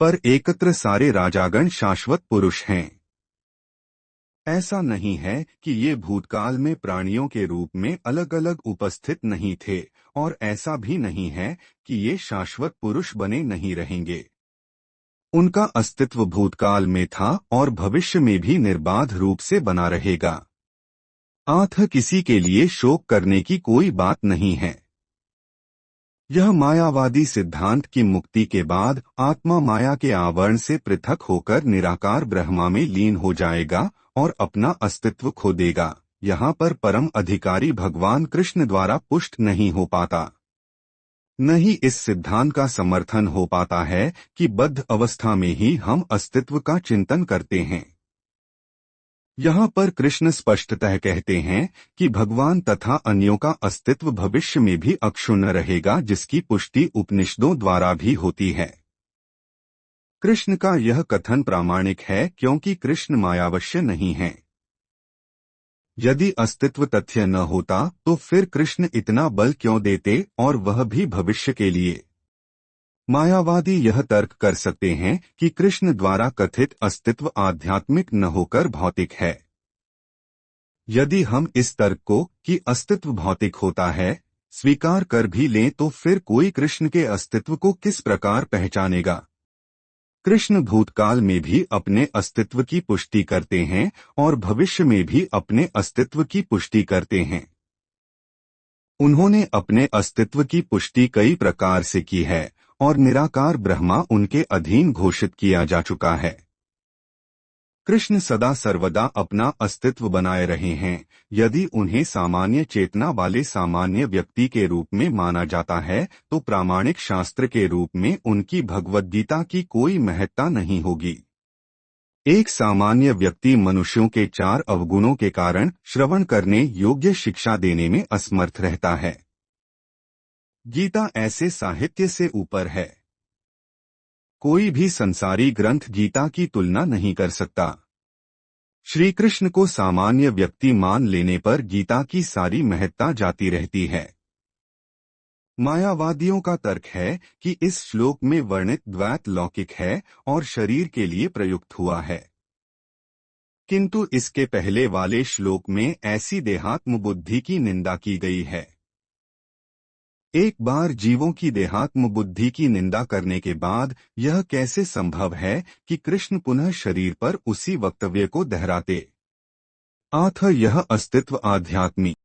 पर एकत्र सारे राजागण शाश्वत पुरुष हैं। ऐसा नहीं है कि ये भूतकाल में प्राणियों के रूप में अलग अलग उपस्थित नहीं थे, और ऐसा भी नहीं है कि ये शाश्वत पुरुष बने नहीं रहेंगे। उनका अस्तित्व भूतकाल में था और भविष्य में भी निर्बाध रूप से बना रहेगा। अतः किसी के लिए शोक करने की कोई बात नहीं है। यह मायावादी सिद्धांत की मुक्ति के बाद आत्मा माया के आवरण से पृथक होकर निराकार ब्रह्मा में लीन हो जाएगा और अपना अस्तित्व खो देगा। यहाँ पर परम अधिकारी भगवान कृष्ण द्वारा पुष्ट नहीं हो पाता। न ही इस सिद्धांत का समर्थन हो पाता है कि बद्ध अवस्था में ही हम अस्तित्व का चिंतन करते हैं। यहाँ पर कृष्ण स्पष्टतः कहते हैं कि भगवान तथा अन्यों का अस्तित्व भविष्य में भी अक्षुण्ण रहेगा, जिसकी पुष्टि उपनिषदों द्वारा भी होती है। कृष्ण का यह कथन प्रामाणिक है क्योंकि कृष्ण मायावश्य नहीं है। यदि अस्तित्व तथ्य न होता तो फिर कृष्ण इतना बल क्यों देते, और वह भी भविष्य के लिए। मायावादी यह तर्क कर सकते हैं कि कृष्ण द्वारा कथित अस्तित्व आध्यात्मिक न होकर भौतिक है। यदि हम इस तर्क को कि अस्तित्व भौतिक होता है स्वीकार कर भी लें तो फिर कोई कृष्ण के अस्तित्व को किस प्रकार पहचानेगा। कृष्ण भूतकाल में भी अपने अस्तित्व की पुष्टि करते हैं और भविष्य में भी अपने अस्तित्व की पुष्टि करते हैं। उन्होंने अपने अस्तित्व की पुष्टि कई प्रकार से की है और निराकार ब्रह्मा उनके अधीन घोषित किया जा चुका है। कृष्ण सदा सर्वदा अपना अस्तित्व बनाए रहे हैं। यदि उन्हें सामान्य चेतना वाले सामान्य व्यक्ति के रूप में माना जाता है तो प्रामाणिक शास्त्र के रूप में उनकी भगवद गीता की कोई महत्ता नहीं होगी। एक सामान्य व्यक्ति मनुष्यों के 4 अवगुणों के कारण श्रवण करने योग्य शिक्षा देने में असमर्थ रहता है। गीता ऐसे साहित्य से ऊपर है। कोई भी संसारी ग्रंथ गीता की तुलना नहीं कर सकता। श्री कृष्ण को सामान्य व्यक्ति मान लेने पर गीता की सारी महत्ता जाती रहती है। मायावादियों का तर्क है कि इस श्लोक में वर्णित द्वैत लौकिक है और शरीर के लिए प्रयुक्त हुआ है, किंतु इसके पहले वाले श्लोक में ऐसी देहात्म बुद्धि की निंदा की गई है। एक बार जीवों की देहात्म बुद्धि की निंदा करने के बाद यह कैसे संभव है कि कृष्ण पुनः शरीर पर उसी वक्तव्य को दोहराते। अतः यह अस्तित्व आध्यात्मिक